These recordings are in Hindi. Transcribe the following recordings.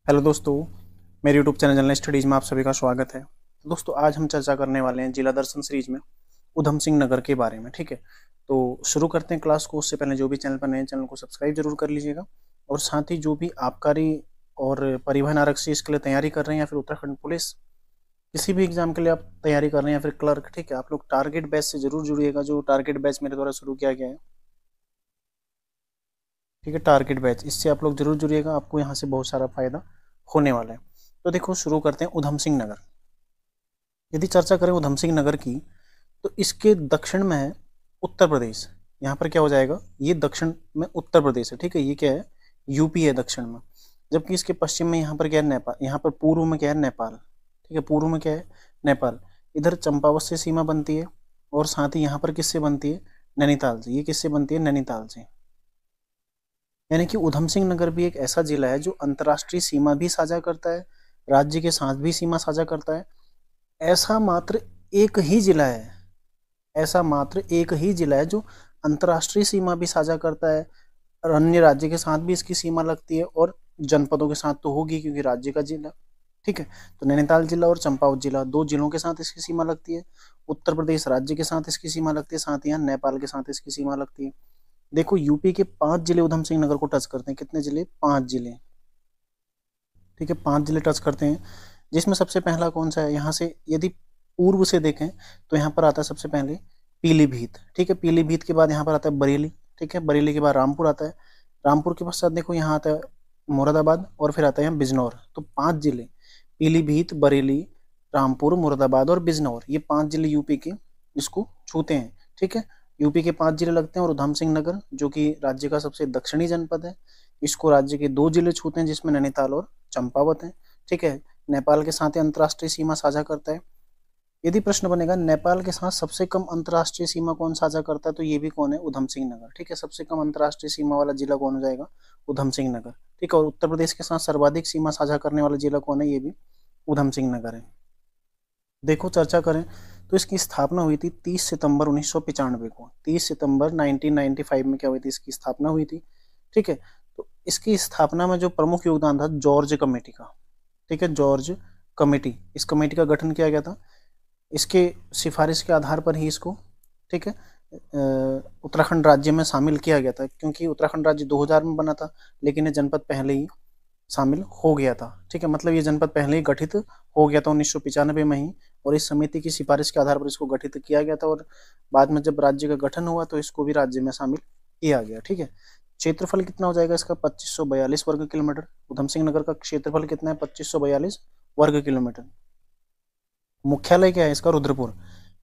हेलो दोस्तों, मेरे यूट्यूब चैनल जनरल स्टडीज में आप सभी का स्वागत है। तो दोस्तों, आज हम चर्चा करने वाले हैं जिला दर्शन सीरीज में उधम सिंह नगर के बारे में। ठीक है, तो शुरू करते हैं क्लास को। उससे पहले जो भी चैनल पर नए, चैनल को सब्सक्राइब जरूर कर लीजिएगा। और साथ ही जो भी आबकारी और परिवहन आरक्षी इसके लिए तैयारी कर रहे हैं, या फिर उत्तराखंड पुलिस किसी भी एग्जाम के लिए आप तैयारी कर रहे हैं, या फिर क्लर्क, ठीक है, आप लोग टारगेट बैच से जरूर जुड़िएगा। जो टारगेट बैच मेरे द्वारा शुरू किया गया है, ठीक है, टारगेट बैच, इससे आप लोग जरूर जुड़िएगा। आपको यहाँ से बहुत सारा फायदा होने वाला है। तो देखो, शुरू करते हैं उधम सिंह नगर। यदि चर्चा करें उधम सिंह नगर की, तो इसके दक्षिण में है उत्तर प्रदेश। यहाँ पर क्या हो जाएगा, ये दक्षिण में उत्तर प्रदेश है, ठीक है, ये क्या है, यूपी है दक्षिण में। जबकि इसके पश्चिम में यहाँ पर क्या है, नेपाल। यहाँ पर पूर्व में क्या है, नेपाल। ठीक है, पूर्व में क्या है, नेपाल। इधर चंपावत से सीमा बनती है, और साथ ही यहाँ पर किससे बनती है, नैनीताल से। ये किससे बनती है, नैनीताल से। यानी कि उधम सिंह नगर भी एक ऐसा जिला है जो अंतर्राष्ट्रीय सीमा भी साझा करता है, राज्य के साथ भी सीमा साझा करता है। ऐसा मात्र एक ही जिला है, ऐसा मात्र एक ही जिला है जो अंतर्राष्ट्रीय सीमा भी साझा करता है, और अन्य राज्य के साथ भी इसकी सीमा लगती है, और जनपदों के साथ तो होगी क्योंकि राज्य का जिला। ठीक है, तो नैनीताल जिला और चंपावत जिला, दो जिलों के साथ इसकी सीमा लगती है। उत्तर प्रदेश राज्य के साथ इसकी सीमा लगती है, साथ ही यहाँ नेपाल के साथ इसकी सीमा लगती है। देखो, यूपी के 5 जिले उधम सिंह नगर को टच करते हैं। कितने जिले, 5 जिले। ठीक है, 5 जिले टच करते हैं, जिसमें सबसे पहला कौन सा है, यहाँ से यदि पूर्व से देखें तो यहाँ पर आता है सबसे पहले पीलीभीत। ठीक है, पीलीभीत के बाद यहाँ पर आता है बरेली। ठीक है, बरेली के बाद रामपुर आता है। रामपुर के पश्चात देखो यहाँ आता है मुरादाबाद, और फिर आता है यहाँ बिजनौर। तो 5 जिले, पीलीभीत, बरेली, रामपुर, मुरादाबाद और बिजनौर, ये 5 जिले यूपी के इसको छूते हैं। ठीक है, यूपी के 5 जिले लगते हैं, और उधम सिंह नगर जो कि राज्य का सबसे दक्षिणी जनपद है, इसको राज्य के 2 जिले छूते हैं, जिसमें नैनीताल और चंपावत है। ठीक है, नेपाल के साथ अंतर्राष्ट्रीय सीमा साझा करता है। यदि प्रश्न बनेगा नेपाल के साथ सबसे कम अंतर्राष्ट्रीय सीमा कौन साझा करता है, तो ये भी कौन है, उधम सिंह नगर। ठीक है, सबसे कम अंतर्राष्ट्रीय सीमा वाला जिला कौन हो जाएगा, उधम सिंह नगर। ठीक है, और उत्तर प्रदेश के साथ सर्वाधिक सीमा साझा करने वाला जिला कौन है, ये भी उधम सिंह नगर है। देखो, चर्चा करें तो इसकी स्थापना हुई थी 30 सितंबर 1995 को। 30 सितंबर 1995 में क्या हुई थी, इसकी स्थापना हुई थी। ठीक है, तो इसकी स्थापना में जो प्रमुख योगदान था जॉर्ज कमेटी का। ठीक है, जॉर्ज कमेटी, इस कमेटी का गठन किया गया था। इसके सिफारिश के आधार पर ही इसको, ठीक है, उत्तराखंड राज्य में शामिल किया गया था, क्योंकि उत्तराखंड राज्य 2000 में बना था, लेकिन ये जनपद पहले ही शामिल हो गया था। ठीक है, मतलब ये जनपद पहले ही गठित हो गया था 1995 में ही, और इस समिति की सिफारिश के आधार पर इसको गठित किया गया था, और बाद में जब राज्य का गठन हुआ तो इसको भी राज्य में शामिल किया गया। ठीक है, क्षेत्रफल कितना हो जाएगा इसका, 2542 वर्ग किलोमीटर। उधम सिंह नगर का क्षेत्रफल कितना है, 2542 वर्ग किलोमीटर। मुख्यालय क्या है इसका, रुद्रपुर।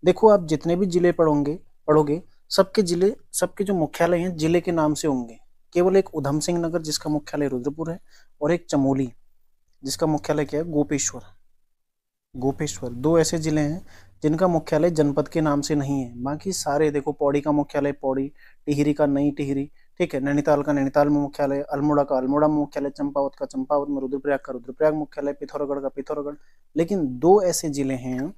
देखो, आप जितने भी जिले पढ़ोगे, सबके जिले, सबके जो मुख्यालय हैं जिले के नाम से होंगे। केवल एक उधम सिंह नगर जिसका मुख्यालय रुद्रपुर है, और एक चमोली जिसका मुख्यालय क्या है, गोपेश्वर। गोपेश्वर, दो ऐसे जिले हैं जिनका मुख्यालय जनपद के नाम से नहीं है। बाकी सारे देखो, पौड़ी का मुख्यालय पौड़ी, टिहरी का नई टिहरी, ठीक है, नैनीताल का नैनीताल में मुख्यालय, अल्मोड़ा का अल्मोड़ा में मुख्यालय, चंपावत का चंपावत में, रुद्रप्रयाग का रुद्रप्रयाग मुख्यालय, पिथौरागढ़ का पिथौरागढ़। लेकिन दो ऐसे जिले हैं,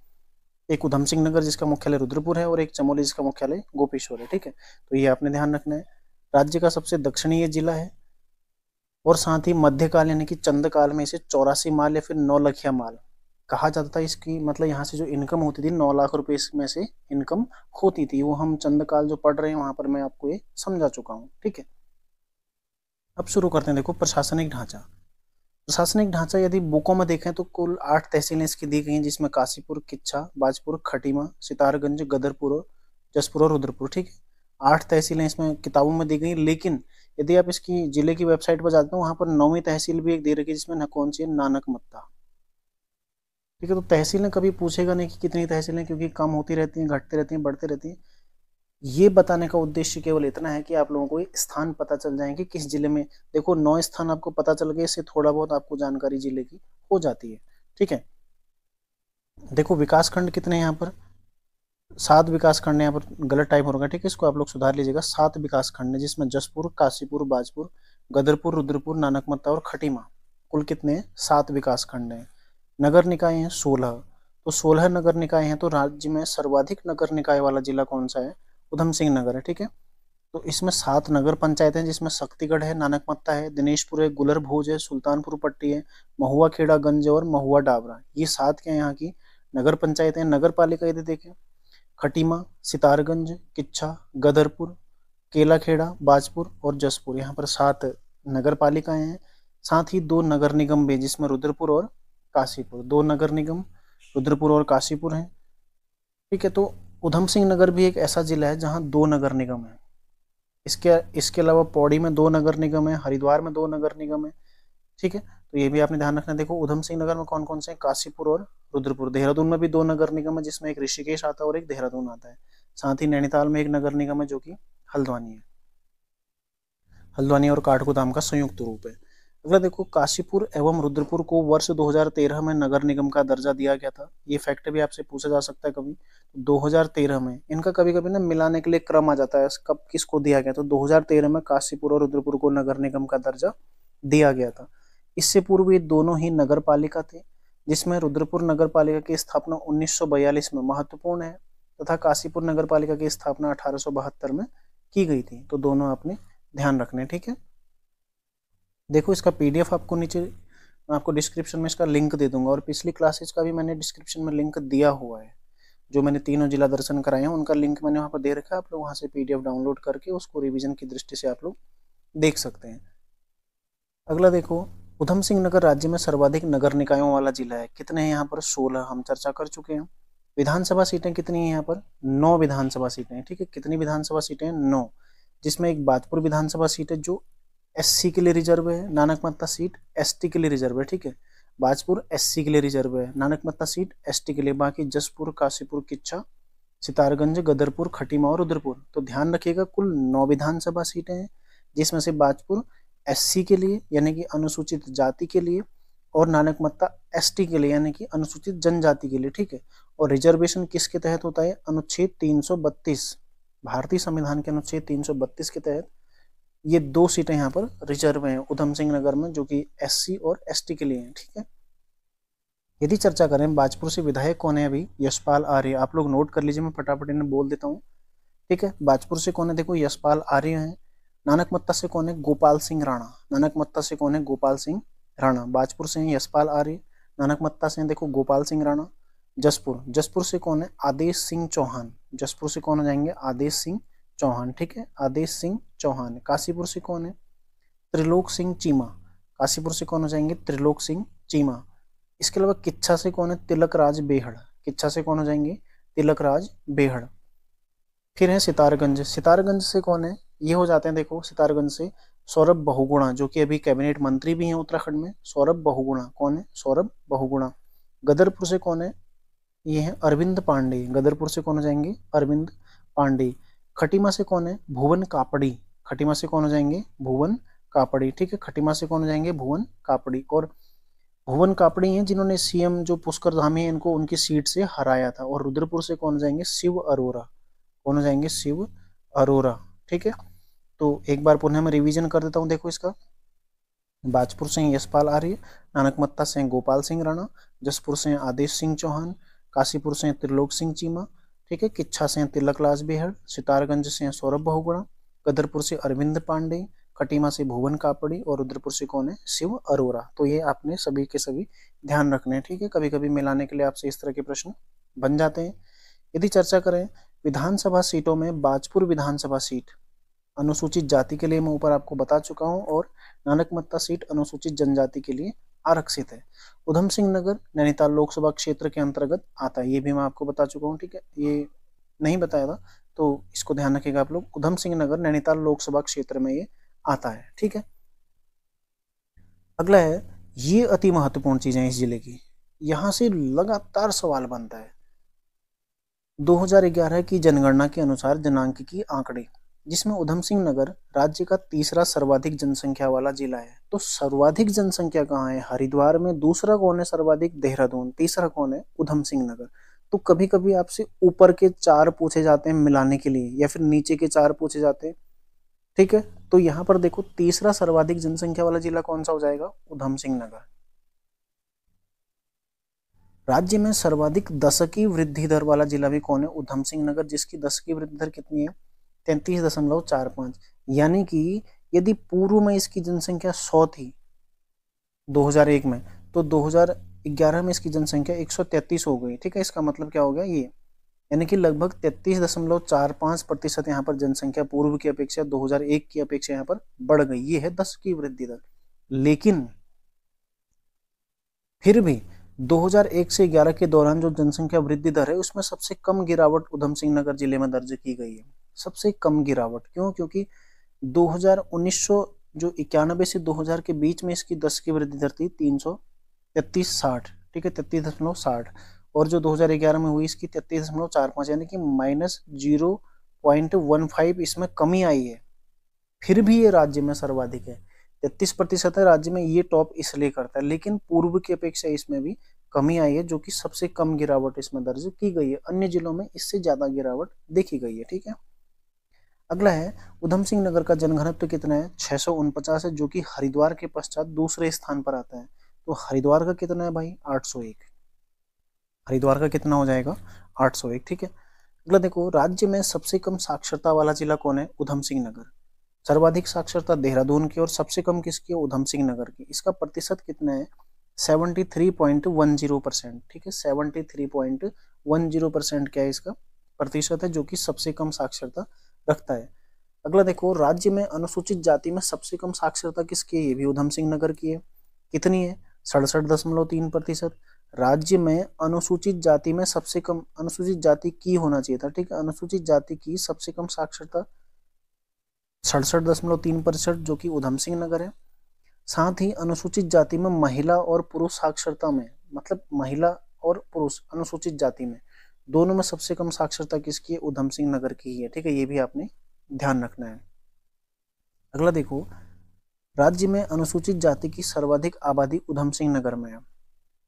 एक उधम सिंह नगर जिसका मुख्यालय रुद्रपुर है, और एक चमोली जिसका मुख्यालय गोपेश्वर है। ठीक है, तो ये आपने ध्यान रखना है। राज्य का सबसे दक्षिणी ये जिला है, और साथ ही मध्यकाल यानी कि चंद्रकाल में इसे 84 माल या फिर 9 लखिया माल कहा जाता था। इसकी मतलब यहाँ से जो इनकम होती थी, 9 लाख रुपए इसमें से इनकम होती थी। वो हम चंद्रकाल जो पढ़ रहे हैं वहां पर मैं आपको ये समझा चुका हूँ। ठीक है, अब शुरू करते हैं। देखो, प्रशासनिक ढांचा। प्रशासनिक ढांचा यदि बुकों में देखें तो कुल 8 तहसीलें इसकी दी गई हैं, जिसमें काशीपुर, किच्छा, बाजपुर, खटीमा, सितारगंज, गदरपुर, जसपुर और रुद्रपुर। ठीक है, 8 तहसीलें इसमें किताबों में दी गई। लेकिन यदि आप इसकी जिले की वेबसाइट पर जाते हो, वहां पर 9वीं तहसील भी एक दे रखी है, जिसमें कौन सी है, नानक मत्ता। ठीक है, तो तहसीलें कभी पूछेगा नहीं कि कितनी तहसीलें, क्योंकि कम होती रहती हैं, घटती रहती हैं, बढ़ती रहती हैं। ये बताने का उद्देश्य केवल इतना है कि आप लोगों को स्थान पता चल जाए कि किस जिले में। देखो, 9 स्थान आपको पता चल गए, इससे थोड़ा बहुत आपको जानकारी जिले की हो जाती है। ठीक है, देखो विकास खंड कितने हैं यहाँ पर, 7 विकास खंड यहाँ पर, गलत टाइप होगा। ठीक है, इसको आप लोग सुधार लीजिएगा। 7 विकास खंड है, जिसमें जसपुर, काशीपुर, बाजपुर, गदरपुर, रुद्रपुर, नानकमत्ता और खटीमा, कुल कितने हैं, 7 विकास खंड है। नगर निकाय हैं 16, तो 16 नगर निकाय हैं। तो राज्य में सर्वाधिक नगर निकाय वाला जिला कौन सा है, उधम सिंह नगर है। ठीक है, तो इसमें 7 नगर पंचायत हैं, जिसमें शक्तिगढ़ है, नानकमत्ता है, दिनेशपुर है, गुलर भोज है, सुल्तानपुर पट्टी है, महुआ खेड़ा गंज और महुआ डाबरा। ये 7 क्या यहाँ की नगर पंचायत है। नगर पालिका यदि देखें, खटीमा, सितारगंज, किच्छा, गदरपुर, केलाखेड़ा, बाजपुर और जसपुर, यहाँ पर 7 नगर पालिकाएं हैं। साथ ही 2 नगर निगम भी, जिसमें रुद्रपुर और काशीपुर, 2 नगर निगम रुद्रपुर और काशीपुर हैं। ठीक है, तो उधम सिंह नगर भी एक ऐसा जिला है जहाँ 2 नगर निगम है। इसके अलावा पौड़ी में 2 नगर निगम है, हरिद्वार में 2 नगर निगम है। ठीक है, तो ये भी आपने ध्यान रखना। देखो उधम सिंह नगर में कौन कौन से हैं, काशीपुर और रुद्रपुर। देहरादून में भी 2 नगर निगम है, जिसमें एक ऋषिकेश आता है और एक देहरादून आता है। साथ ही नैनीताल में एक नगर निगम है जो कि हल्द्वानी है। हल्द्वानी और काठगोदाम का संयुक्त रूप है। अगला देखो, काशीपुर एवं रुद्रपुर को वर्ष 2013 में नगर निगम का दर्जा दिया गया था। ये फैक्ट भी आपसे पूछा जा सकता है कभी। 2013 में इनका कभी कभी ना मिलाने के लिए क्रम आ जाता है, कब किसको दिया गया। तो 2013 में काशीपुर और रुद्रपुर को नगर निगम का दर्जा दिया गया था। इससे पूर्व ये दोनों ही नगर पालिका थे, जिसमें रुद्रपुर नगर पालिका की स्थापना 1942 में महत्वपूर्ण है तथा काशीपुर नगर पालिका की स्थापना 1872 में की गई थी। तो दोनों आपने ध्यान रखने। ठीक है, देखो इसका पीडीएफ आपको नीचे, मैं आपको डिस्क्रिप्शन में इसका लिंक दे दूंगा, और पिछली क्लासेज का भी मैंने डिस्क्रिप्शन में लिंक दिया हुआ है। जो मैंने तीनों जिला दर्शन कराए हैं उनका लिंक मैंने वहाँ पर दे रखा है। आप लोग वहाँ से पीडीएफ डाउनलोड करके उसको रिवीजन की दृष्टि से आप लोग देख सकते हैं। अगला देखो, उधम सिंह नगर राज्य में सर्वाधिक नगर निकायों वाला जिला है। कितने हैं यहाँ पर? 16 हम चर्चा कर चुके हैं। विधानसभा सीटें कितनी हैं यहाँ पर? 9 विधानसभा सीटें हैं। ठीक है, कितनी विधानसभा सीटें हैं? 9, जिसमें एक बाजपुर विधानसभा सीट है जो एससी के लिए रिजर्व है, नानकमत्ता सीट एसटी के लिए रिजर्व है। ठीक है, बाजपुर एससी के लिए रिजर्व है, नानकमत्ता सीट एसटी के लिए। बाकी जसपुर, काशीपुर, किच्छा, सितारगंज, गदरपुर, खटीमा और रुद्रपुर। तो ध्यान रखिएगा, कुल 9 विधानसभा सीटें हैं, जिसमें से बाजपुर एससी के लिए यानी कि अनुसूचित जाति के लिए, और नानकमत्ता एसटी के लिए यानी कि अनुसूचित जनजाति के लिए। ठीक है, और रिजर्वेशन किसके तहत होता है? अनुच्छेद 332, भारतीय संविधान के अनुच्छेद 332 के तहत ये 2 सीटें यहाँ पर रिजर्व हैं उधम सिंह नगर में, जो कि एससी और एसटी के लिए हैं। ठीक है, यदि चर्चा करें बाजपुर से विधायक कौन है अभी? यशपाल आर्य। आप लोग नोट कर लीजिए, मैं फटाफट इन्हें बोल देता हूँ। ठीक है, बाजपुर से कौन है? देखो यशपाल आर्य हैं। नानकमत्ता से कौन है? गोपाल सिंह राणा। नानकमत्ता से कौन है? गोपाल सिंह राणा। बाजपुर से हैं यशपाल आर्य, नानकमत्ता से हैं देखो गोपाल सिंह राणा। जसपुर से कौन है? आदेश सिंह चौहान। जसपुर से कौन हो जाएंगे? आदेश सिंह चौहान। ठीक है, आदेश सिंह चौहान। काशीपुर से कौन है? त्रिलोक सिंह चीमा। काशीपुर से कौन हो जाएंगे? त्रिलोक सिंह चीमा। इसके अलावा किच्छा से कौन है? तिलक राज बेहड़। किच्छा से कौन हो जाएंगे? तिलक राज बेहड़। फिर है सितारगंज। सितारगंज से कौन है? ये हो जाते हैं देखो, सितारगंज से सौरभ बहुगुणा, जो कि अभी कैबिनेट मंत्री भी हैं उत्तराखंड में। सौरभ बहुगुणा कौन है? सौरभ बहुगुणा। गदरपुर से कौन है? ये है अरविंद पांडे। गदरपुर से कौन हो जाएंगे? अरविंद पांडे। खटीमा से कौन है? भुवन कापड़ी। खटीमा से कौन हो जाएंगे? भुवन कापड़ी। ठीक है, खटीमा से कौन हो जाएंगे? भुवन कापड़ी। और भुवन कापड़ी हैं जिन्होंने सीएम जो पुष्कर धामी है इनको उनकी सीट से हराया था। और रुद्रपुर से कौन हो जाएंगे? शिव अरोरा। कौन हो जाएंगे? शिव अरोरा। ठीक है, तो एक बार पुनः मैं रिवीजन कर देता हूँ। देखो इसका, बाजपुर से यशपाल आर्य, नानकमत्ता से गोपाल सिंह राणा, जसपुर से आदेश सिंह चौहान, काशीपुर से त्रिलोक सिंह चीमा। ठीक है, किच्छा से तिलक राज बेहड़, सितारगंज से सौरभ बहुगुणा, गदरपुर से अरविंद पांडे, खटीमा से भुवन कापड़ी, और रुद्रपुर से कौन है? शिव अरोरा। तो ये आपने सभी के सभी ध्यान रखने हैं। ठीक है, कभी कभी मिलाने के लिए आपसे इस तरह के प्रश्न बन जाते हैं। यदि चर्चा करें विधानसभा सीटों में, बाजपुर विधानसभा सीट अनुसूचित जाति के लिए मैं ऊपर आपको बता चुका हूं, और नानकमत्ता सीट अनुसूचित जनजाति के लिए आरक्षित है। उधम सिंह नगर नैनीताल लोकसभा क्षेत्र के अंतर्गत आता है, ये भी मैं आपको बता चुका हूँ। ठीक है, ये नहीं बताया था तो इसको ध्यान रखिएगा आप लोग। उधम सिंह नगर नैनीताल लोकसभा क्षेत्र में ये आता है। ठीक है, अगला है, ये अति महत्वपूर्ण चीजें इस जिले की, यहां से लगातार सवाल बनता है। 2011 की जनगणना के अनुसार जनांकिकी आंकड़े, जिसमें उधम सिंह नगर राज्य का तीसरा सर्वाधिक जनसंख्या वाला जिला है। तो सर्वाधिक जनसंख्या कहाँ है? हरिद्वार में। दूसरा कौन है सर्वाधिक? देहरादून। तीसरा कौन है? उधम सिंह नगर। तो कभी कभी आपसे ऊपर के 4 पूछे जाते हैं मिलाने के लिए, या फिर नीचे के 4 पूछे जाते हैं। ठीक है, तो यहाँ पर देखो तीसरा सर्वाधिक जनसंख्या वाला जिला कौन सा हो जाएगा? उधम सिंह नगर। राज्य में सर्वाधिक दशकीय वृद्धि दर वाला जिला भी कौन है? उधम सिंह नगर, जिसकी दशकीय वृद्धि दर कितनी है? 33.45, यानी कि यदि पूर्व में इसकी जनसंख्या 100 थी 2001 में, तो 2011 में इसकी जनसंख्या 133 हो गई। ठीक है, इसका मतलब क्या हो गया ये, यानी कि लगभग 33.45% यहाँ पर जनसंख्या पूर्व की अपेक्षा 2001 की अपेक्षा यहाँ पर बढ़ गई। ये है 10 की वृद्धि दर। लेकिन फिर भी 2001 से 11 के दौरान जो जनसंख्या वृद्धि दर है उसमें सबसे कम गिरावट उधम सिंह नगर जिले में दर्ज की गई है। सबसे कम गिरावट क्यों? क्योंकि 1900 जो 91 से 2000 के बीच में इसकी 10 की वृद्धि दर थी 333.60, ठीक है 33.60, और जो 2011 में हुई इसकी 33.45, यानी कि -0.15 इसमें कमी आई है। फिर भी ये राज्य में सर्वाधिक है, 33% है राज्य में, ये टॉप इसलिए करता है। लेकिन पूर्व की अपेक्षा इसमें भी कमी आई है, जो कि सबसे कम गिरावट इसमें दर्ज की गई है। अन्य जिलों में इससे ज्यादा गिरावट देखी गई है। ठीक है, अगला है उधम सिंह नगर का जनघनत्व कितना है? 649 है, जो कि हरिद्वार के पश्चात दूसरे स्थान पर आता है। तो हरिद्वार का कितना है भाई? 801। हरिद्वार का कितना हो जाएगा? 801। ठीक है, अगला देखो, राज्य में सबसे कम साक्षरता वाला जिला कौन है? उधम सिंह नगर। सर्वाधिक साक्षरता देहरादून की और सबसे कम किसकी? उधम सिंह नगर की। इसका प्रतिशत कितना है? 73.10%। ठीक है, 73.10% क्या है इसका प्रतिशत है, जो कि सबसे कम साक्षरता रखता है। अगला देखो, राज्य में अनुसूचित जाति में सबसे कम साक्षरता किसकी है? ये भी उधम सिंह नगर की है। कितनी है? 67.3%। राज्य में अनुसूचित जाति में सबसे कम, अनुसूचित जाति की होना चाहिए था, ठीक है, अनुसूचित जाति की सबसे कम साक्षरता 67.3%, जो कि उधम सिंह नगर है। साथ ही अनुसूचित जाति में महिला और पुरुष साक्षरता में, मतलब महिला और पुरुष अनुसूचित जाति में दोनों में सबसे कम साक्षरता किसकी है? उधम सिंह नगर की ही है। ठीक है, ये भी आपने ध्यान रखना है। अगला देखो, राज्य में अनुसूचित जाति की सर्वाधिक आबादी उधम सिंह नगर में है।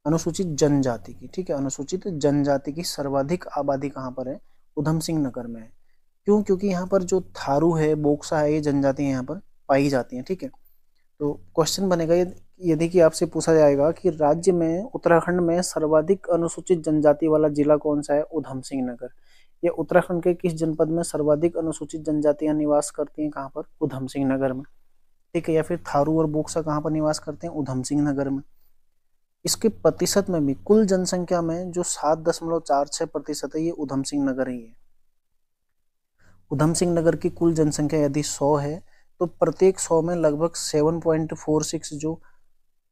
अनुसूचित जनजाति की, ठीक है, अनुसूचित जनजाति की सर्वाधिक आबादी कहाँ पर है? उधम सिंह नगर में है। क्यों? क्योंकि यहाँ पर जो थारू है, बोक्सा है, ये जनजातियां यहाँ पर पाई जाती हैं। ठीक है, तो क्वेश्चन बनेगा यदि कि आपसे पूछा जाएगा कि राज्य में, उत्तराखंड में सर्वाधिक अनुसूचित जनजाति वाला जिला कौन सा है? उधम सिंह नगर। ये उत्तराखंड के किस जनपद में सर्वाधिक अनुसूचित जनजातियां निवास करती हैं? कहाँ पर? उधम सिंह नगर में। ठीक है, या फिर थारू और बोक्सा कहाँ पर निवास करते हैं? उधम सिंह नगर में। इसके प्रतिशत में भी, कुल जनसंख्या में जो 7.46% है, ये उधम सिंह नगर ही है। उधम सिंह नगर की कुल जनसंख्या यदि 100 है, तो प्रत्येक 100 में लगभग 7.46 जो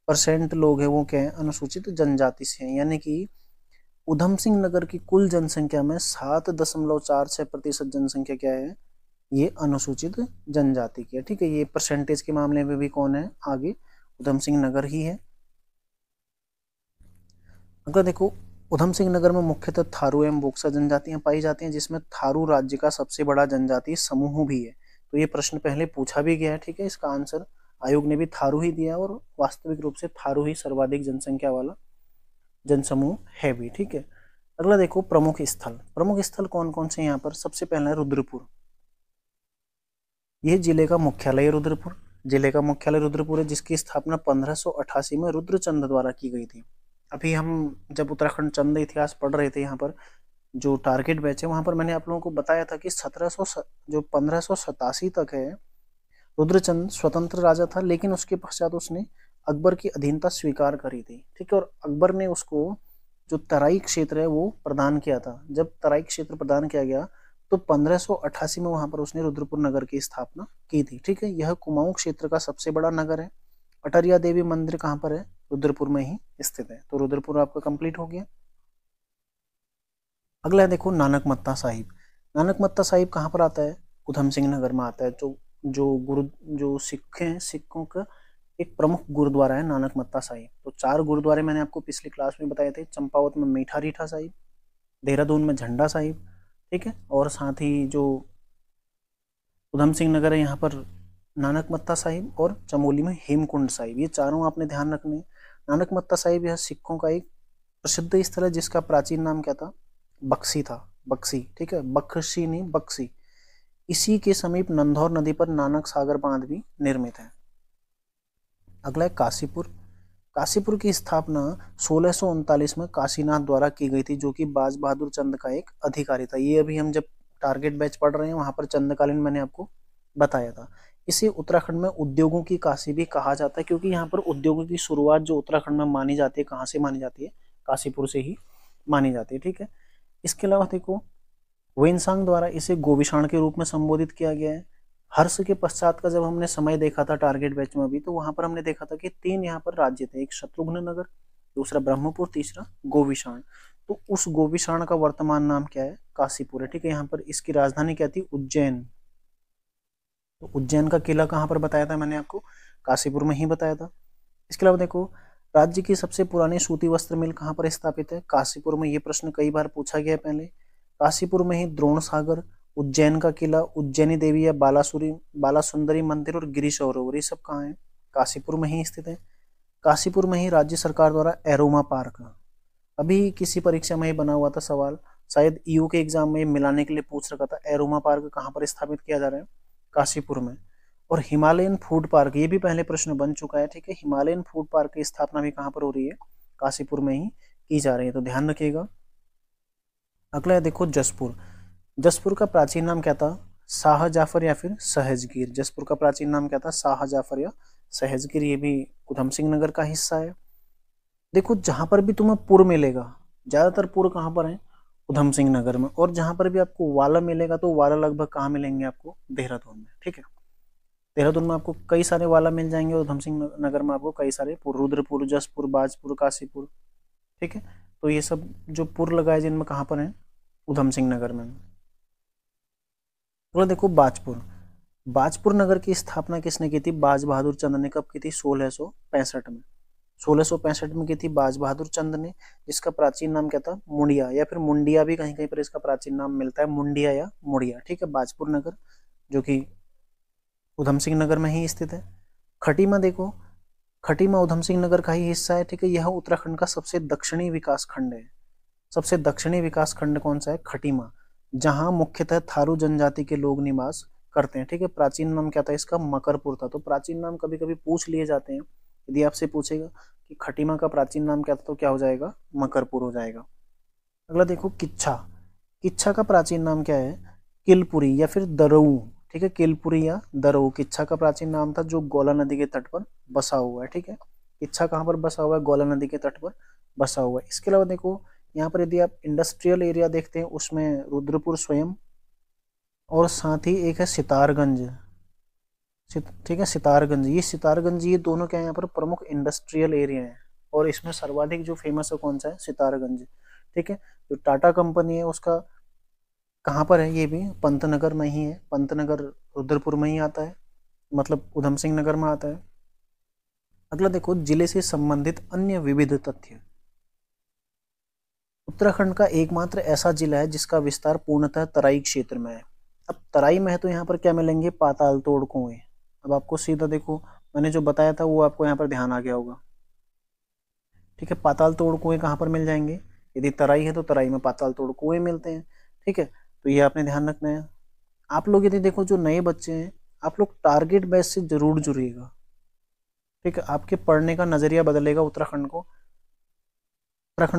% लोग हैं वो क्या है? अनुसूचित जनजाति से हैं। यानी कि उधम सिंह नगर की कुल जनसंख्या में 7.46% जनसंख्या क्या है? ये अनुसूचित जनजाति की है। ठीक है, ये परसेंटेज के मामले में भी कौन है आगे? उधम सिंह नगर ही है। अगर देखो, उधम सिंह नगर में मुख्यतः थारू एवं बोक्सा जनजातियां पाई जाती हैं, जिसमें थारू राज्य का सबसे बड़ा जनजातीय समूह भी है। तो ये प्रश्न पहले पूछा भी गया है। ठीक है, इसका आंसर आयोग ने भी थारू ही दिया, और वास्तविक रूप से थारू ही सर्वाधिक जनसंख्या वाला जनसमूह है भी। ठीक है, अगला देखो, प्रमुख स्थल। प्रमुख स्थल कौन कौन से यहाँ पर? सबसे पहला है रुद्रपुर। ये जिले का मुख्यालय है रुद्रपुर। जिले का मुख्यालय रुद्रपुर है, जिसकी स्थापना 1588 में रुद्रचंद द्वारा की गई थी। अभी हम जब उत्तराखंड चंद इतिहास पढ़ रहे थे, यहाँ पर जो टारगेट बैच है वहां पर मैंने आप लोगों को बताया था कि 1587 तक है रुद्रचंद स्वतंत्र राजा था, लेकिन उसके पश्चात उसने अकबर की अधीनता स्वीकार करी थी। ठीक है, और अकबर ने उसको जो तराई क्षेत्र है वो प्रदान किया था। जब तराई क्षेत्र प्रदान किया गया तो 1588 में वहां पर उसने रुद्रपुर नगर की स्थापना की थी। ठीक है, यह कुमाऊं क्षेत्र का सबसे बड़ा नगर है। अटरिया देवी मंदिर कहाँ पर है? रुद्रपुर में ही स्थित है। तो रुद्रपुर आपका कंप्लीट हो गया। अगला है देखो, नानक मत्ता साहिब। नानक मत्ता साहिब कहाँ पर आता है? उधम सिंह नगर में आता है। जो सिख हैं, सिखों का एक प्रमुख गुरुद्वारा है नानक मत्ता साहिब। तो 4 गुरुद्वारे मैंने आपको पिछली क्लास में बताए थे। चंपावत में मीठा रीठा साहिब, देहरादून में झंडा साहिब, ठीक है, और साथ ही जो उधम सिंह नगर है यहाँ पर नानक मत्ता साहिब, और चमोली में हेमकुंड साहिब। ये चारों आपने ध्यान रखने। नानक मत्ता साहिब यह सिखों का एक प्रसिद्ध स्थल है, जिसका प्राचीन नाम क्या था? बक्सी था। बक्सी, ठीक है, बख्शी नहीं, बक्सी। इसी के समीप नंधौर नदी पर नानक सागर बांध भी निर्मित है। अगला है काशीपुर। काशीपुर की स्थापना 1639 में काशीनाथ द्वारा की गई थी, जो कि बाज बहादुर चंद का एक अधिकारी था। ये अभी हम जब टारगेट बैच पढ़ रहे हैं वहां पर चंद्रकालीन मैंने आपको बताया था। इसे उत्तराखंड में उद्योगों की काशी भी कहा जाता है, क्योंकि यहाँ पर उद्योगों की शुरुआत जो उत्तराखंड में मानी जाती है, कहाँ से मानी जाती है, काशीपुर से ही मानी जाती है। ठीक है, इसके अलावा देखो वेनसांग द्वारा इसे गोविशाण के रूप में संबोधित किया गया है। हर्ष के पश्चात का जब हमने समय देखा था टारगेट बैच में भी, तो वहां पर हमने देखा था कि 3 यहाँ पर राज्य थे, एक शत्रुघ्न नगर, दूसरा ब्रह्मपुर, तीसरा गोविशाण। तो उस गोविशाण का वर्तमान नाम क्या है, काशीपुर है। ठीक है, यहाँ पर इसकी राजधानी क्या थी, उज्जैन। तो उज्जैन का किला कहाँ पर बताया था मैंने आपको, काशीपुर में ही बताया था। इसके अलावा देखो राज्य की सबसे पुरानी सूती वस्त्र मिल कहाँ पर स्थापित है, काशीपुर में। ये प्रश्न कई बार पूछा गया पहले। काशीपुर में ही द्रोण सागर, उज्जैन का किला, उज्जैनी देवी या बालासुंदरी मंदिर और गिरी सरोवर, ये सब कहाँ है, काशीपुर में ही स्थित है। काशीपुर में ही राज्य सरकार द्वारा एरोमा पार्क, अभी किसी परीक्षा में ही बना हुआ था सवाल, शायद ईयू के एग्जाम में मिलाने के लिए पूछ रखा था, एरोमा पार्क कहाँ पर स्थापित किया जा रहा है, काशीपुर में। और हिमालयन फूड पार्क, ये भी पहले प्रश्न बन चुका है। ठीक है, हिमालयन फूड पार्क की स्थापना भी कहाँ पर हो रही है, काशीपुर में ही की जा रही है, तो ध्यान रखिएगा। अगला है देखो जसपुर। जसपुर का प्राचीन नाम क्या था, शाह जाफर या फिर सहजगीर। जसपुर का प्राचीन नाम क्या था, शाह जाफर या सहजगीर। ये भी उधम सिंह नगर का हिस्सा है। देखो जहां पर भी तुम्हें पुर मिलेगा, ज्यादातर पुर कहाँ पर है, उधम सिंह नगर में। और जहां पर भी आपको वाला मिलेगा तो वाला लगभग कहाँ मिलेंगे आपको, देहरादून में। ठीक है, देहरादून में आपको कई सारे वाला मिल जाएंगे, उधम सिंह नगर में आपको कई सारे पुर, रुद्रपुर, जसपुर, बाजपुर, काशीपुर। ठीक है, तो ये सब जो पुर लगाए जिनमें कहाँ पर है, उधम सिंह नगर में। तो देखो बाजपुर। बाजपुर नगर की स्थापना किसने की थी, बाज बहादुर चंद ने। कब की थी, 1665 में। 1665 में की थी बाज बहादुर चंद ने, जिसका प्राचीन नाम क्या था, मुंडिया या फिर मुंडिया भी कहीं कहीं पर इसका प्राचीन नाम मिलता है, मुंडिया या मुड़िया। ठीक है, बाजपुर नगर जो कि उधम सिंह नगर में ही स्थित है। खटीमा देखो, खटीमा उधम सिंह नगर का ही हिस्सा है। ठीक है, यह उत्तराखंड का सबसे दक्षिणी विकास खंड है। सबसे दक्षिणी विकास खंड कौन सा है, खटीमा, जहां मुख्यतः थारू जनजाति के लोग निवास करते हैं। ठीक है, प्राचीन नाम क्या था इसका, मकरपुर था। तो प्राचीन नाम कभी कभी पूछ लिए जाते हैं, यदि आपसे पूछेगा कि खटीमा का प्राचीन नाम क्या था, तो क्या हो जाएगा, मकरपुर हो जाएगा। अगला देखो किच्छा। किच्छा का प्राचीन नाम क्या है, किलपुरी या फिर दरऊ। ठीक है, किलपुरी या दरऊ किच्छा का प्राचीन नाम था, जो गोला नदी के तट पर बसा हुआ है। ठीक है, किच्छा कहाँ पर बसा हुआ है, गोला नदी के तट पर बसा हुआ है। इसके अलावा देखो यहाँ पर यदि आप इंडस्ट्रियल एरिया देखते हैं, उसमें रुद्रपुर स्वयं और साथ ही एक है सितारगंज। ठीक है, सितारगंज, ये दोनों क्या है यहाँ पर प्रमुख इंडस्ट्रियल एरिया है। और इसमें सर्वाधिक जो फेमस है कौन सा है, सितारगंज। ठीक है, जो टाटा कंपनी है उसका कहाँ पर है, ये भी पंतनगर में ही है। पंतनगर रुद्रपुर में ही आता है, मतलब उधम सिंह नगर में आता है। अगला देखो जिले से संबंधित अन्य विविध तथ्य। उत्तराखंड का एकमात्र ऐसा जिला है जिसका विस्तार पूर्णतः तराई क्षेत्र में है। अब तराई में है तो यहाँ पर क्या मिलेंगे, पाताल तोड़ कुएं। अब आपको सीधा देखो मैंने जो बताया था वो आपको यहाँ पर ध्यान आ गया होगा। ठीक है, पाताल तोड़ कुएं कहाँ पर मिल जाएंगे, यदि तराई है तो तराई में पाताल तोड़ कुएं मिलते हैं। ठीक है, तो ये आपने ध्यान रखना है। आप लोग यदि देखो जो नए बच्चे हैं, आप लोग टारगेट बेस से जरूर जुड़िएगा। ठीक है, आपके पढ़ने का नजरिया बदलेगा, उत्तराखंड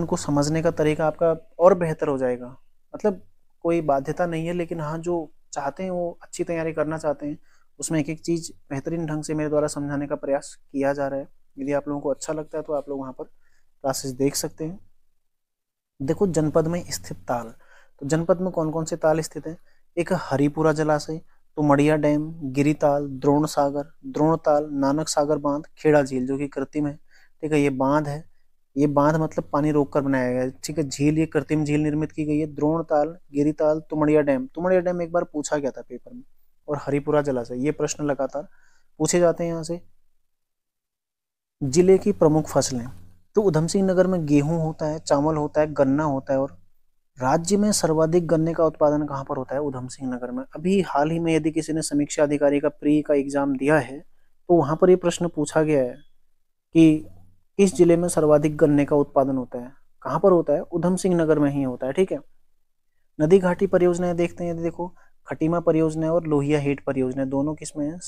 को समझने का तरीका आपका और बेहतर हो जाएगा। मतलब कोई बाध्यता नहीं है, लेकिन हाँ जो चाहते हैं वो अच्छी तैयारी करना चाहते हैं, उसमें एक एक चीज बेहतरीन ढंग से मेरे द्वारा समझाने का प्रयास किया जा रहा है। यदि आप लोगों को अच्छा लगता है तो आप लोग वहाँ पर क्लासेस देख सकते हैं। देखो जनपद में स्थित ताल, तो जनपद में कौन कौन से ताल स्थित है, एक हरिपुरा जलाशय, तुमड़िया डैम, गिरिताल, द्रोण सागर, द्रोणताल, नानक सागर बांध, खेड़ा झील जो कि कृत्रिम है। ठीक है, ये बांध है, ये बांध मतलब पानी रोककर बनाया गया है। ठीक है, झील ये कृत्रिम झील निर्मित की गई है। द्रोणताल, गिरिताल, तुमड़िया डैम एक बार पूछा गया था पेपर में। और हरिपुरा जलाशय, ये प्रश्न लगातार पूछे जाते हैं यहाँ से। जिले की प्रमुख फसलें, तो उधम सिंह नगर में गेहूं होता है, चावल होता है, गन्ना होता है। और राज्य में सर्वाधिक गन्ने का उत्पादन कहाँ पर होता है, उधम सिंह नगर में। अभी हाल ही में यदि किसी ने समीक्षा अधिकारी का प्री का एग्जाम दिया है तो वहां पर ये प्रश्न पूछा गया है कि किस जिले में सर्वाधिक गन्ने का उत्पादन होता है, कहाँ पर होता है, उधम सिंह नगर में ही होता है। ठीक है, नदी घाटी परियोजनाएं देखते हैं। यदि देखो खटीमा परियोजना और लोहिया हेड परियोजना, दोनों किसमें है,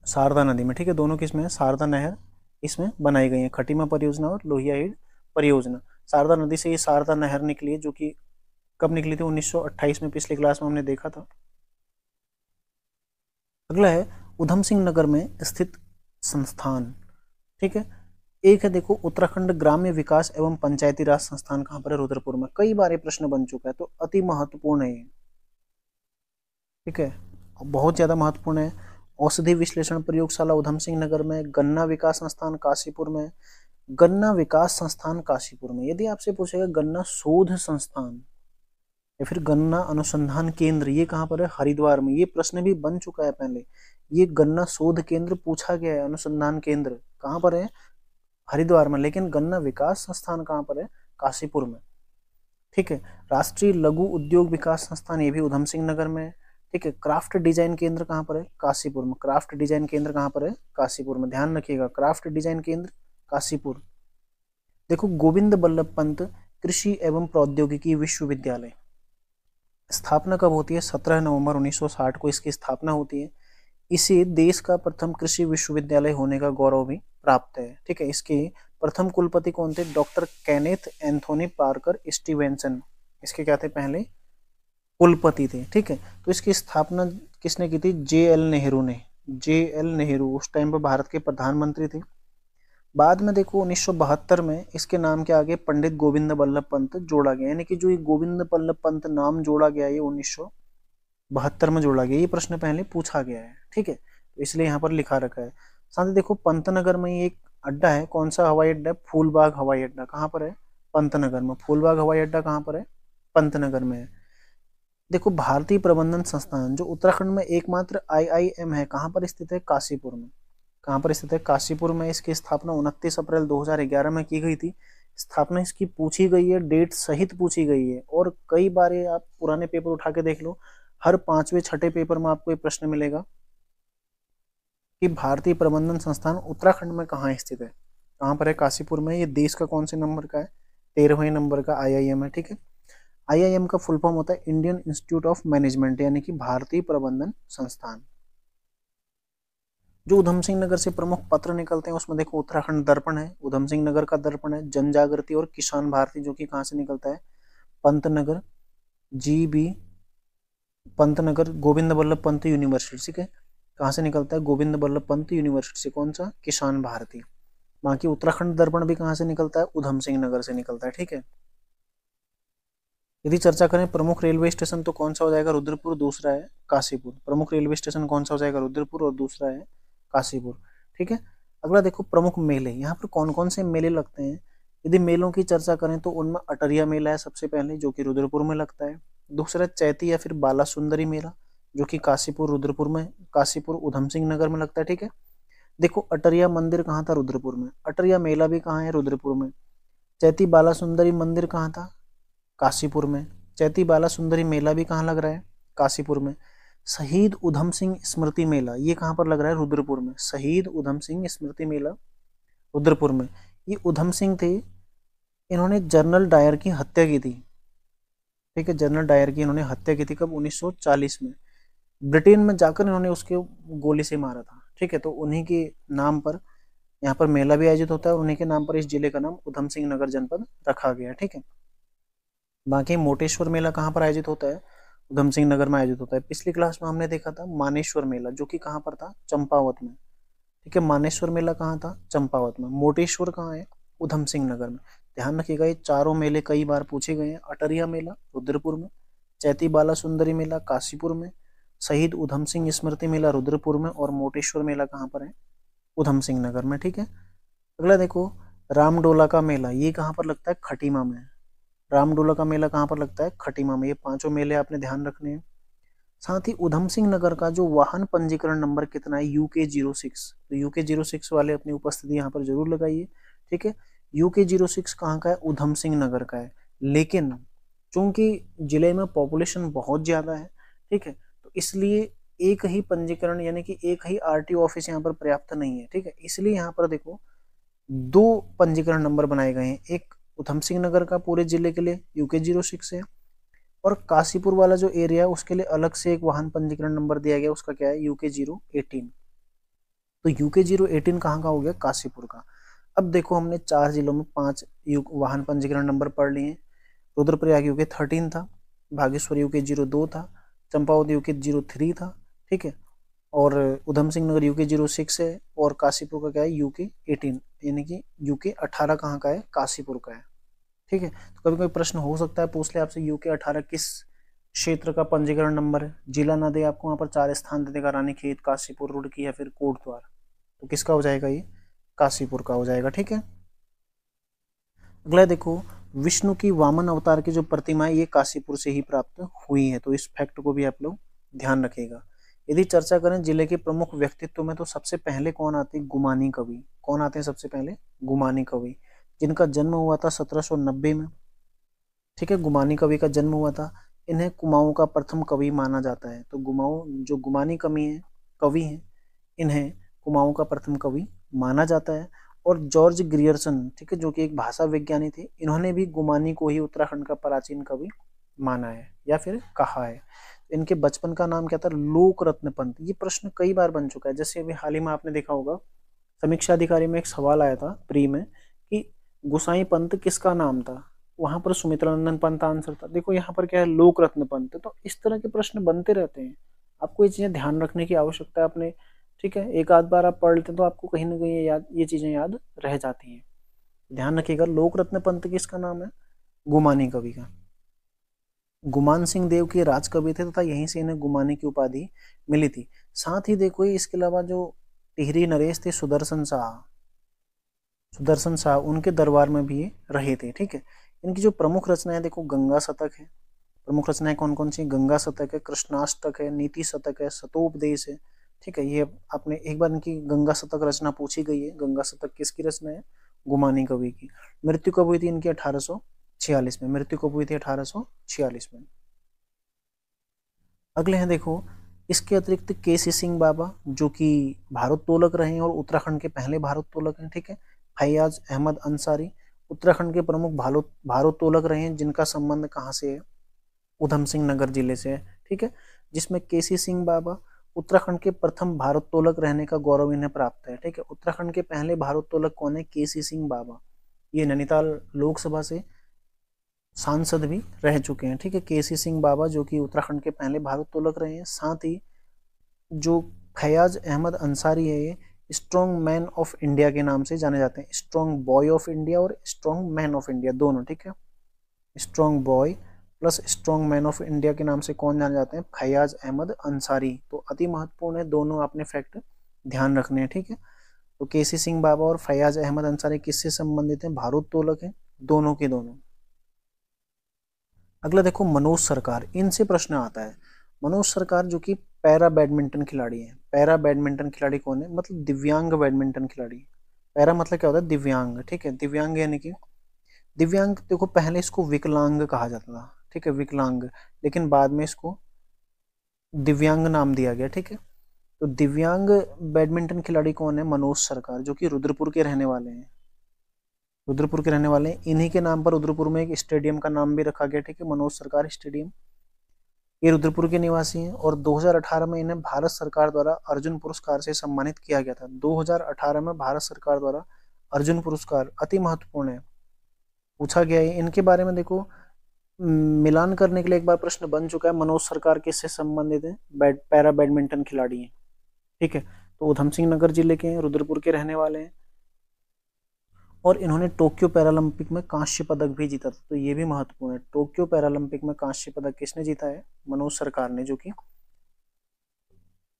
शारदा नदी में। ठीक है, दोनों किसमें है, शारदा नहर इसमें बनाई गई है, खटीमा परियोजना और लोहिया हेड परियोजना। शारदा नदी से ये शारदा नहर निकली है, जो कि कब निकली थी? 1928 में, पिछली क्लास में हमने देखा था। अगला है उधम सिंह नगर में स्थित संस्थान, ठीक है। एक है देखो उत्तराखंड ग्राम्य विकास एवं पंचायती राज संस्थान, कहां पर है? रुद्रपुर में। कई बार ये प्रश्न बन चुका है, तो अति महत्वपूर्ण है ये, ठीक है, बहुत ज्यादा महत्वपूर्ण है। औषधि विश्लेषण प्रयोगशाला उधम सिंह नगर में, गन्ना विकास संस्थान काशीपुर में, गन्ना विकास संस्थान काशीपुर में। यदि आपसे पूछेगा गन्ना शोध संस्थान या फिर गन्ना अनुसंधान केंद्र, ये कहां पर है? हरिद्वार में। ये प्रश्न भी बन चुका है पहले, ये गन्ना शोध केंद्र पूछा गया है, अनुसंधान केंद्र कहां पर है? हरिद्वार में। लेकिन गन्ना विकास संस्थान कहां पर है? काशीपुर में, ठीक है। राष्ट्रीय लघु उद्योग विकास संस्थान, ये भी उधम सिंह नगर में, ठीक है। क्राफ्ट डिजाइन केंद्र कहां पर है? काशीपुर में। क्राफ्ट डिजाइन केंद्र कहां पर है? काशीपुर में। ध्यान रखिएगा, क्राफ्ट डिजाइन केंद्र काशीपुर। देखो गोविंद बल्लभ पंत कृषि एवं प्रौद्योगिकी विश्वविद्यालय, स्थापना कब होती है? 17 नवंबर 1960 को इसकी स्थापना होती है। इसे देश का प्रथम कृषि विश्वविद्यालय होने का गौरव भी प्राप्त है, ठीक है। इसके प्रथम कुलपति कौन थे? Doctor Kenneth Anthony Parker Stevenson, इसके क्या थे? पहले कुलपति थे, ठीक है। तो इसकी स्थापना किसने की थी? जे.एल. नेहरू ने। जे.एल. नेहरू उस टाइम पर भारत के प्रधानमंत्री थे। बाद में देखो 1972 में इसके नाम के आगे पंडित गोविंद बल्लभ पंत जोड़ा गया, यानी कि जो ये गोविंद बल्लभ पंत नाम जोड़ा गया ये 1972 में जोड़ा गया। ये प्रश्न पहले पूछा गया है, ठीक है, तो इसलिए यहाँ पर लिखा रखा है। साथ ही देखो पंतनगर में एक अड्डा है, कौन सा हवाई अड्डा है? फूलबाग हवाई अड्डा। कहाँ पर है? पंतनगर में। फूलबाग हवाई अड्डा कहाँ पर है? पंतनगर में है। देखो भारतीय प्रबंधन संस्थान जो उत्तराखंड में एकमात्र IIM है, कहाँ पर स्थित है? काशीपुर में। कहाँ पर स्थित है? काशीपुर में। इसकी स्थापना 29 अप्रैल 2011 में की गई थी। स्थापना इसकी पूछी गई है, डेट सहित पूछी गई है, और कई बार ये आप पुराने पेपर उठा के देख लो, हर 5वें 6ठे पेपर में आपको ये प्रश्न मिलेगा कि भारतीय प्रबंधन संस्थान उत्तराखंड में कहाँ स्थित है? कहाँ पर है? काशीपुर में। ये देश का कौन से नंबर का है? 13वें नंबर का IIM है, ठीक है। IIM का फुल फॉर्म होता है इंडियन इंस्टीट्यूट ऑफ मैनेजमेंट, यानी कि भारतीय प्रबंधन संस्थान। जो उधम सिंह नगर से प्रमुख पत्र निकलते हैं उसमें देखो उत्तराखंड दर्पण है, उधम सिंह नगर का दर्पण है, जन जागृति और किसान भारती, जो कि कहाँ से निकलता है? पंतनगर, GB पंतनगर गोविंद बल्लभ पंत यूनिवर्सिटी, ठीक है। कहाँ से निकलता है? गोविंद बल्लभ पंत यूनिवर्सिटी से। कौन सा? किसान भारती। बाकी उत्तराखंड दर्पण भी कहाँ से निकलता है? उधम सिंह नगर से निकलता है, ठीक है। यदि चर्चा करें प्रमुख रेलवे स्टेशन तो कौन सा हो जाएगा? रुद्रपुर, दूसरा है काशीपुर। प्रमुख रेलवे स्टेशन कौन सा हो जाएगा? रुद्रपुर, और दूसरा है काशीपुर, ठीक है। अगला देखो प्रमुख मेले, यहाँ पर कौन कौन से मेले लगते हैं। यदि मेलों की चर्चा करें तो उनमें अटरिया मेला है सबसे पहले, जो कि रुद्रपुर में लगता है। दूसरा चैती या फिर बाला सुंदरी मेला, जो कि काशीपुर रुद्रपुर में, काशीपुर उधम सिंह नगर में लगता है, ठीक है। देखो अटरिया मंदिर कहाँ था? रुद्रपुर में। अटरिया मेला भी कहाँ है? रुद्रपुर में। चैती बाला सुंदरी मंदिर कहाँ था? काशीपुर में। चैती बाला सुंदरी मेला भी कहाँ लग रहा है? काशीपुर में। शहीद उधम सिंह स्मृति मेला, ये कहाँ पर लग रहा है? रुद्रपुर में। शहीद उधम सिंह स्मृति मेला रुद्रपुर में। ये उधम सिंह थे, इन्होंने जनरल डायर की हत्या की थी, ठीक है। जनरल डायर की इन्होंने हत्या की थी कब? 1940 में। ब्रिटेन में जाकर इन्होंने उसके गोली से मारा था, ठीक है। तो उन्हीं के नाम पर यहाँ पर मेला भी आयोजित होता है, उन्हीं के नाम पर इस जिले का नाम उधम सिंह नगर जनपद रखा गया, ठीक है। बाकी मोटेश्वर मेला कहाँ पर आयोजित होता है? उधम सिंह नगर में आयोजित होता है। पिछली क्लास में हमने देखा था मानेश्वर मेला, जो कि कहाँ पर था? चंपावत में, ठीक है। मानेश्वर मेला कहाँ था? चंपावत में। मोटेश्वर कहाँ है? उधम सिंह नगर में। ध्यान रखिएगा ये चारों मेले कई बार पूछे गए हैं। अटरिया मेला रुद्रपुर में, चैती बाला सुंदरी मेला काशीपुर में, शहीद उधम सिंह स्मृति मेला रुद्रपुर में, और मोटेश्वर मेला कहाँ पर है? उधम सिंह नगर में, ठीक है। अगला देखो रामडोला का मेला, ये कहाँ पर लगता है? खटीमा में। रामडोला का मेला कहाँ पर लगता है? खटीमा में। ये पांचों मेले आपने ध्यान रखने हैं। साथ ही उधम सिंह नगर का जो वाहन पंजीकरण नंबर कितना है? UK06। तो UK06 वाले अपनी उपस्थिति यहाँ पर जरूर लगाइए, ठीक है। UK06 कहाँ का है? उधम सिंह नगर का है। लेकिन चूंकि जिले में पॉपुलेशन बहुत ज्यादा है, ठीक है, तो इसलिए एक ही पंजीकरण यानी कि एक ही RTO ऑफिस यहाँ पर पर्याप्त नहीं है, ठीक है। इसलिए यहाँ पर देखो 2 पंजीकरण नंबर बनाए गए हैं, एक उधम सिंह नगर का पूरे जिले के लिए UK06 है, और काशीपुर वाला जो एरिया है उसके लिए अलग से एक वाहन पंजीकरण नंबर दिया गया, उसका क्या है? UK018। तो UK018 कहाँ का हो गया? काशीपुर का। अब देखो हमने 4 जिलों में 5 वाहन पंजीकरण नंबर पढ़ लिए। रुद्रप्रयाग UK13 था, भागेश्वर यूके 02 था, चंपावत यूके 03 था, ठीक है, और उधम सिंह नगर यूके 06 है, और काशीपुर का क्या है, यूके 18, यानी कि यूके 18 कहाँ का है, काशीपुर का है, ठीक है। तो कभी कोई प्रश्न हो सकता है, पूछ ले आपसे यूके 18 किस क्षेत्र का पंजीकरण नंबर है, जिला ना दे आपको, वहां पर 4 स्थान दे देगा, रानीखेत, काशीपुर, रुड़की या फिर कोटद्वार, तो किसका हो जाएगा ये, काशीपुर का हो जाएगा, ठीक है। अगला देखो, विष्णु की वामन अवतार की जो प्रतिमा है ये काशीपुर से ही प्राप्त हुई है, तो इस फैक्ट को भी आप लोग ध्यान रखिएगा। यदि चर्चा करें जिले के प्रमुख व्यक्तित्व में, तो सबसे पहले कौन आते हैं, गुमानी कवि। कौन आते हैं सबसे पहले, गुमानी कवि, जिनका जन्म हुआ था 1790 में, ठीक है, गुमानी कवि का जन्म हुआ था। इन्हें कुमाऊं का प्रथम कवि माना जाता है, तो जो गुमानी कवि हैं, इन्हें कुमाऊं का प्रथम कवि माना जाता है। और जॉर्ज ग्रियर्सन, ठीक है, जो कि एक भाषा विज्ञानी थे, इन्होंने भी गुमानी को ही उत्तराखंड का प्राचीन कवि माना है या फिर कहा है। इनके बचपन का नाम क्या था, लोक रत्न पंत। ये प्रश्न कई बार बन चुका है, जैसे अभी हाल ही में आपने देखा होगा समीक्षा अधिकारी में एक सवाल आया था प्री में कि गुसाई पंत किसका नाम था, वहां पर सुमित्रा नंदन पंत आंसर था। देखो यहाँ पर क्या है, लोक रत्न पंत। तो इस तरह के प्रश्न बनते रहते हैं, आपको ये चीजें ध्यान रखने की आवश्यकता है अपने, ठीक है। एक आध बार आप पढ़ लेते हैं तो आपको कहीं ना कहीं ये चीजें याद रह जाती हैं। ध्यान रखिएगा, लोक रत्न पंत किसका नाम है, गुमानी कवि का। गुमान सिंह देव के राजकवि थे तथा यहीं से इन्हें गुमानी की उपाधि मिली थी। साथ ही देखो इसके अलावा जो टिहरी नरेश थे, सुदर्शन शाह उनके दरबार में भी रहे थे, ठीक है। इनकी जो प्रमुख रचनाएं देखो, गंगा शतक है। प्रमुख रचनाएं कौन कौन सी, गंगा शतक है, कृष्णाष्टक है, नीति शतक है, शतोपदेश है, ठीक है। ये आपने एक बार इनकी गंगा शतक रचना पूछी गई है। गंगा शतक किसकी रचना है, गुमानी कवि की। मृत्यु कब हुई थी इनकी, 1846 में। मृत्यु कब हुई थी, 1846 में। अगले हैं देखो, इसके अतिरिक्त केसी सिंह बाबा, जो कि भारोत्तोलक रहे हैं और उत्तराखंड के पहले भारोत्तोलक हैं, ठीक है। फैयाज अहमद अंसारी उत्तराखंड के प्रमुख भारोत्तोलक रहे हैं, जिनका संबंध कहाँ से है, उधम सिंह नगर जिले से है, ठीक है। जिसमें केसी सिंह बाबा उत्तराखंड के प्रथम भारोत्तोलक रहने का गौरव इन्हें प्राप्त है, ठीक है। उत्तराखंड के पहले भारोत्तोलक कौन है, केसी सिंह बाबा। ये नैनीताल लोकसभा से सांसद भी रह चुके हैं, ठीक है। केसी सिंह बाबा जो कि उत्तराखंड के पहले भारोत्तोलक रहे हैं। साथ ही जो फैयाज अहमद अंसारी है, ये स्ट्रॉन्ग मैन ऑफ इंडिया के नाम से जाने जाते हैं। स्ट्रॉन्ग बॉय ऑफ इंडिया और स्ट्रॉन्ग मैन ऑफ इंडिया दोनों, ठीक है। Strong boy plus strong man of India के नाम से कौन जाने जाते हैं, फैयाज अहमद अंसारी। तो अति महत्वपूर्ण है, दोनों आपने फैक्ट ध्यान रखने हैं, ठीक है। तो केसी सिंह बाबा और फैयाज अहमद अंसारी किससे संबंधित हैं, भारोत्तोलक हैं, दोनों के दोनों। अगला देखो, मनोज सरकार, इनसे प्रश्न आता है। मनोज सरकार जो कि पैरा बैडमिंटन खिलाड़ी हैं। पैरा बैडमिंटन खिलाड़ी कौन है, मतलब दिव्यांग बैडमिंटन खिलाड़ी। पैरा मतलब क्या होता है, दिव्यांग, ठीक है। दिव्यांग यानी कि दिव्यांग, देखो पहले इसको विकलांग कहा जाता था, ठीक है, विकलांग, लेकिन बाद में इसको दिव्यांग नाम दिया गया, ठीक है। तो दिव्यांग बैडमिंटन खिलाड़ी कौन है, मनोज सरकार, जो कि रुद्रपुर के रहने वाले हैं। रुद्रपुर के रहने वाले हैं, इन्हीं के नाम पर रुद्रपुर में एक स्टेडियम का नाम भी रखा गया, ठीक है, मनोज सरकार स्टेडियम। ये रुद्रपुर के निवासी हैं और 2018 में इन्हें भारत सरकार द्वारा अर्जुन पुरस्कार से सम्मानित किया गया था। 2018 में भारत सरकार द्वारा अर्जुन पुरस्कार, अति महत्वपूर्ण है, पूछा गया है इनके बारे में। देखो मिलान करने के लिए एक बार प्रश्न बन चुका है, मनोज सरकार किससे संबंधित है, पैरा बैडमिंटन खिलाड़ी हैं, ठीक है। तो उधम सिंह नगर जिले के हैं, रुद्रपुर के रहने वाले हैं, और इन्होंने टोक्यो पैरालंपिक में कांस्य पदक भी जीता था। तो ये भी महत्वपूर्ण है, टोक्यो पैरालंपिक में कांस्य पदक किसने जीता है, मनोज सरकार ने, जो कि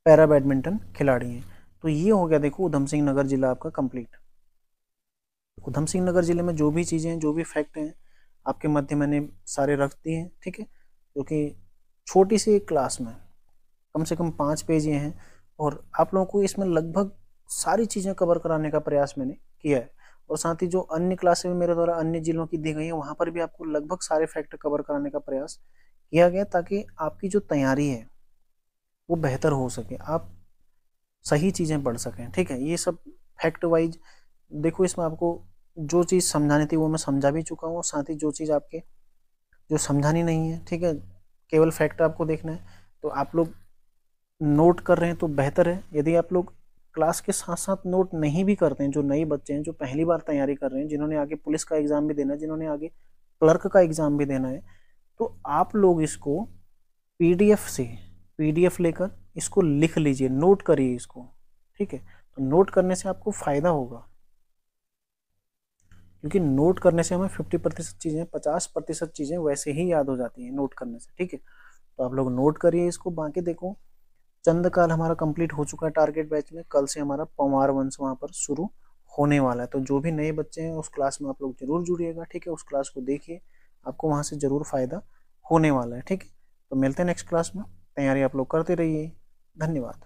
पैरा बैडमिंटन खिलाड़ी हैं। तो ये हो गया देखो उधम सिंह नगर जिला आपका कंप्लीट। उधम सिंह नगर जिले में जो भी चीजें हैं, जो भी फैक्ट हैं, आपके मध्य मैंने सारे रख दिए हैं, ठीक है। क्योंकि छोटी सी क्लास में कम से कम 5 पेज ये हैं, और आप लोगों को इसमें लगभग सारी चीजें कवर कराने का प्रयास मैंने किया है। और साथ ही जो अन्य क्लासें मेरे द्वारा अन्य जिलों की दी गई है, वहां पर भी आपको लगभग सारे फैक्ट कवर कराने का प्रयास किया गया, ताकि आपकी जो तैयारी है वो बेहतर हो सके, आप सही चीजें पढ़ सकें, ठीक है। ये सब फैक्ट वाइज देखो, इसमें आपको जो चीज समझानी थी वो मैं समझा भी चुका हूँ, साथ ही जो चीज आपके जो समझानी नहीं है, ठीक है, केवल फैक्ट आपको देखना है, तो आप लोग नोट कर रहे हैं तो बेहतर है। यदि आप लोग क्लास के साथ साथ नोट नहीं भी करते हैं, जो नए बच्चे हैं, जो पहली बार तैयारी कर रहे हैं, जिन्होंने आगे पुलिस का एग्जाम भी देना है, जिन्होंने आगे क्लर्क का एग्जाम भी देना है, तो आप लोग इसको पीडीएफ लेकर इसको लिख लीजिए, नोट करिए इसको, ठीक है। तो नोट करने से आपको फायदा होगा, क्योंकि नोट करने से हमें 50% चीजें, 50% चीजें वैसे ही याद हो जाती हैं नोट करने से, ठीक है। तो आप लोग नोट करिए इसको। बाकी देखो, चंद काल हमारा कंप्लीट हो चुका है टारगेट बैच में, कल से हमारा पवार वंश वहां पर शुरू होने वाला है। तो जो भी नए बच्चे हैं उस क्लास में आप लोग जरूर जुड़िएगा, ठीक है। उस क्लास को देखिए, आपको वहां से जरूर फायदा होने वाला है, ठीक है। तो मिलते हैं नेक्स्ट क्लास में, तैयारी आप लोग करते रहिए। धन्यवाद।